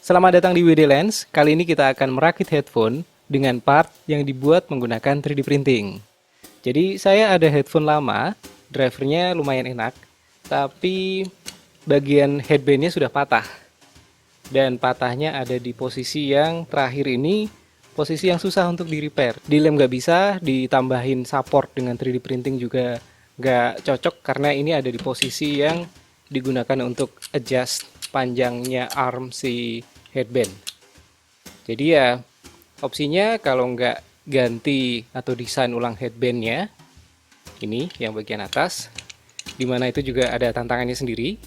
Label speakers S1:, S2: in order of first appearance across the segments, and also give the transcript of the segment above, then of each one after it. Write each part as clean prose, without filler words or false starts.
S1: Selamat datang di WD Lens. Kali ini kita akan merakit headphone dengan part yang dibuat menggunakan 3D printing. Jadi saya ada headphone lama, drivernya lumayan enak, tapi bagian headbandnya sudah patah. Dan patahnya ada di posisi yang terakhir ini, posisi yang susah untuk di repair. Dilem nggak bisa, ditambahin support dengan 3D printing juga nggak cocok karena ini ada di posisi yang digunakan untuk adjust panjangnya arm si headband. Jadi ya opsinya kalau nggak ganti atau desain ulang headbandnya, ini yang bagian atas, dimana itu juga ada tantangannya sendiri.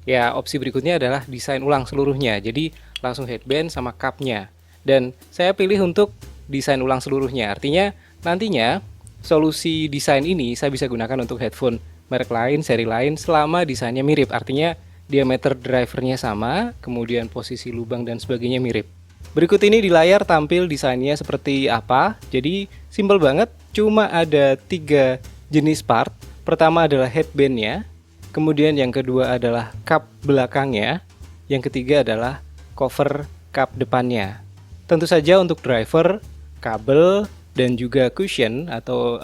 S1: Ya opsi berikutnya adalah desain ulang seluruhnya, jadi langsung headband sama cupnya. Dan saya pilih untuk desain ulang seluruhnya, artinya nantinya solusi desain ini saya bisa gunakan untuk headphone merek lain, seri lain selama desainnya mirip, artinya diameter drivernya sama, kemudian posisi lubang dan sebagainya mirip. Berikut ini di layar tampil desainnya seperti apa. Jadi simple banget, cuma ada 3 jenis part. Pertama adalah headbandnya, kemudian yang kedua adalah cup belakangnya, yang ketiga adalah cover cup depannya. Tentu saja untuk driver, kabel, dan juga cushion atau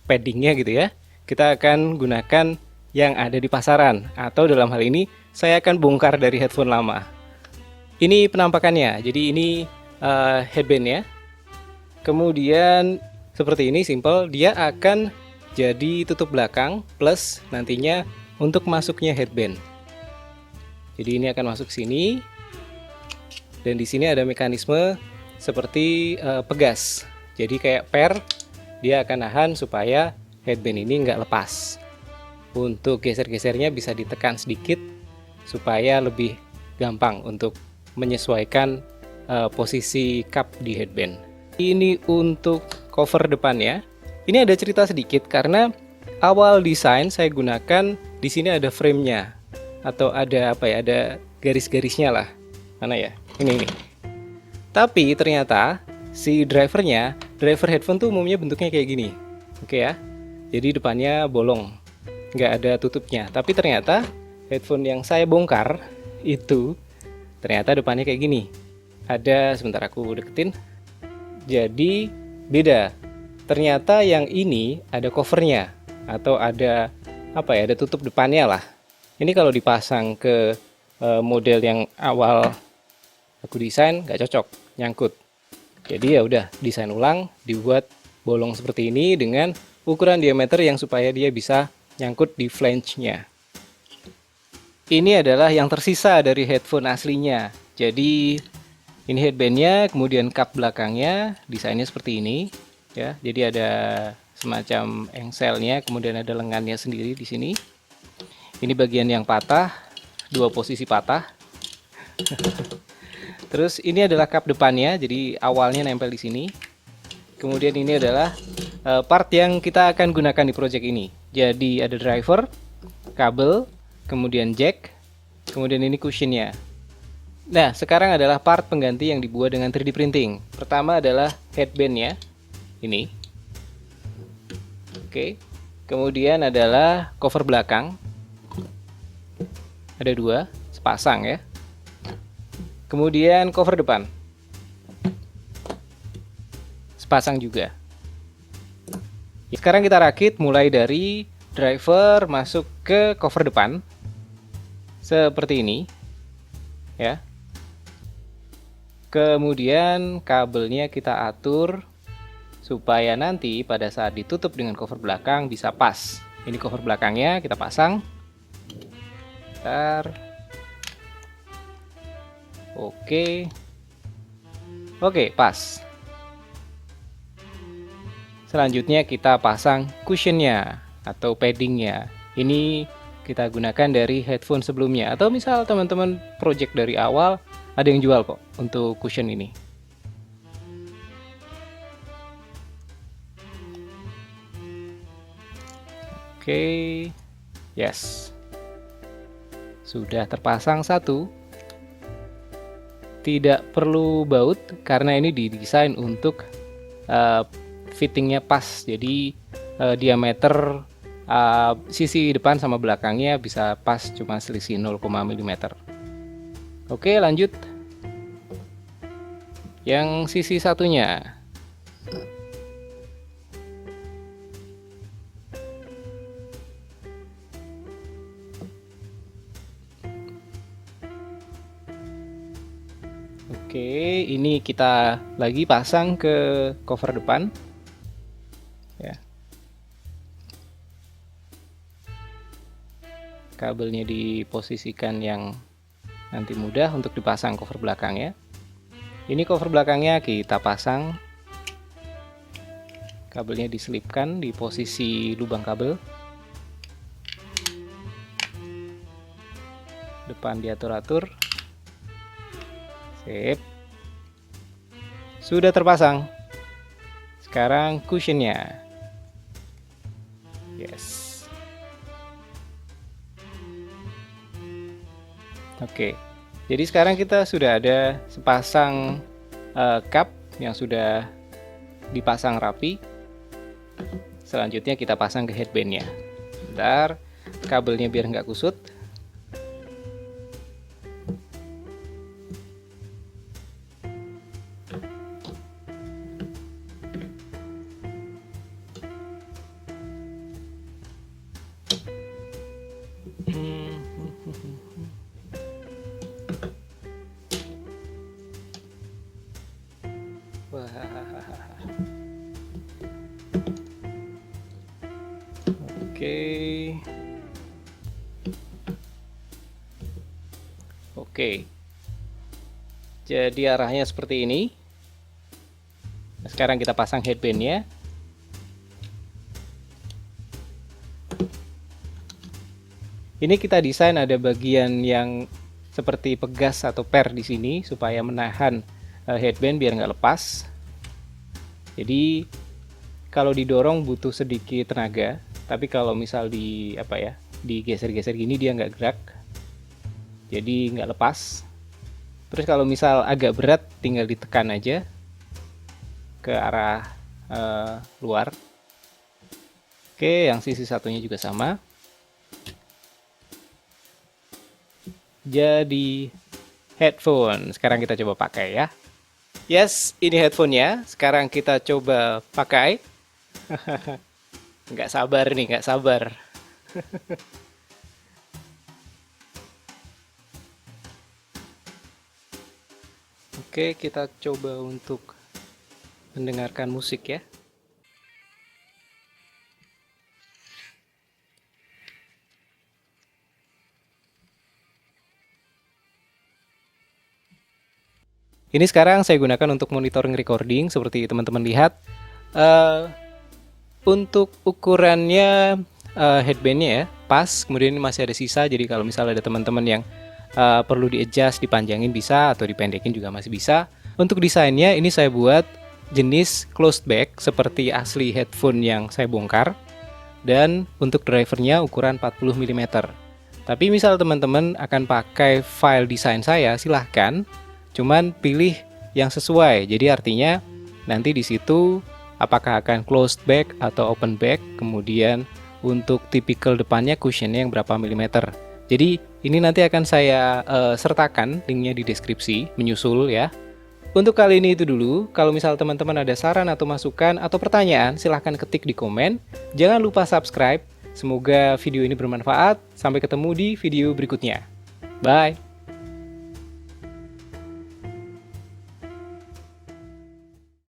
S1: paddingnya gitu ya, kita akan gunakan yang ada di pasaran, atau dalam hal ini saya akan bongkar dari headphone lama. Ini penampakannya, jadi ini headbandnya. Kemudian seperti ini simple, dia akan jadi tutup belakang plus nantinya untuk masuknya headband. Jadi ini akan masuk sini, dan di sini ada mekanisme seperti pegas. Jadi kayak per, dia akan nahan supaya headband ini nggak lepas. Untuk geser-gesernya bisa ditekan sedikit supaya lebih gampang untuk menyesuaikan posisi cup di headband. Ini untuk cover depannya. Ini ada cerita sedikit karena awal desain saya gunakan di sini ada frame-nya atau ada ada garis-garisnya lah. Mana ya? Ini. Tapi ternyata si driver headphone tuh umumnya bentuknya kayak gini. Oke ya. Jadi depannya bolong, nggak ada tutupnya. Tapi ternyata headphone yang saya bongkar itu ternyata depannya kayak gini. Ada, sebentar aku deketin. Jadi beda. Ternyata yang ini ada covernya atau ada ada tutup depannya lah. Ini kalau dipasang ke model yang awal aku desain nggak cocok, nyangkut. Jadi ya udah desain ulang, dibuat bolong seperti ini dengan ukuran diameter yang supaya dia bisa nyangkut di flange-nya. Ini adalah yang tersisa dari headphone aslinya. Jadi ini headbandnya, kemudian cup belakangnya, desainnya seperti ini, ya. Jadi ada semacam engselnya, kemudian ada lengannya sendiri di sini. Ini bagian yang patah, 2 posisi patah. Terus ini adalah cup depannya, jadi awalnya nempel di sini. Kemudian ini adalah part yang kita akan gunakan di project ini. Jadi ada driver, kabel, kemudian jack, kemudian ini cushionnya. Nah, sekarang adalah part pengganti yang dibuat dengan 3D printing. Pertama adalah headbandnya, ini. Oke. Kemudian adalah cover belakang. Ada 2, sepasang ya. Kemudian cover depan, sepasang juga. Sekarang kita rakit mulai dari driver masuk ke cover depan seperti ini ya. Kemudian kabelnya kita atur supaya nanti pada saat ditutup dengan cover belakang bisa pas. Ini cover belakangnya kita pasang. Bentar. Oke, pas. Selanjutnya kita pasang cushionnya atau paddingnya. Ini kita gunakan dari headphone sebelumnya, atau misal teman-teman project dari awal ada yang jual kok untuk cushion ini. Oke, yes, sudah terpasang satu. Tidak perlu baut karena ini didesain untuk fittingnya pas. Jadi diameter sisi depan sama belakangnya bisa pas, cuma selisih 0, mm. Oke, lanjut. yang sisi satunya. Oke, ini kita lagi pasang ke cover depan. Ya. Kabelnya diposisikan yang nanti mudah untuk dipasang cover belakangnya. Ini cover belakangnya kita pasang. Kabelnya diselipkan di posisi lubang kabel. Depan diatur-atur. Sip. Sudah terpasang. Sekarang cushionnya. Yes. Oke. Jadi sekarang kita sudah ada sepasang cup yang sudah dipasang rapi. Selanjutnya kita pasang ke headbandnya. Bentar, kabelnya biar nggak kusut. Oke. Jadi arahnya seperti ini. Nah, sekarang kita pasang headbandnya. Ini kita desain ada bagian yang seperti pegas atau per di sini supaya menahan headband biar nggak lepas. Jadi kalau didorong butuh sedikit tenaga, tapi kalau misal digeser-geser gini dia nggak gerak, jadi nggak lepas. Terus kalau misal agak berat tinggal ditekan aja ke arah luar. Oke, yang sisi satunya juga sama. Jadi headphone sekarang kita coba pakai ya. Yes, ini headphonenya. Sekarang kita coba pakai. Nggak sabar nih, nggak sabar. Oke, kita coba untuk mendengarkan musik ya. Ini sekarang saya gunakan untuk monitoring recording seperti teman-teman lihat. Untuk ukurannya headbandnya ya pas, kemudian ini masih ada sisa. Jadi kalau misalnya ada teman-teman yang perlu di-adjust, dipanjangin bisa atau dipendekin juga masih bisa. Untuk desainnya ini saya buat jenis closed back seperti asli headphone yang saya bongkar. Dan untuk drivernya ukuran 40 mm. Tapi misal teman-teman akan pakai file desain saya, silahkan. Cuman pilih yang sesuai. Jadi artinya nanti di situ apakah akan closed back atau open back. Kemudian untuk tipikal depannya cushionnya yang berapa milimeter. Jadi ini nanti akan saya sertakan linknya di deskripsi, menyusul ya. Untuk kali ini itu dulu. Kalau misal teman-teman ada saran atau masukan atau pertanyaan, silahkan ketik di komen. Jangan lupa subscribe. Semoga video ini bermanfaat. Sampai ketemu di video berikutnya. Bye.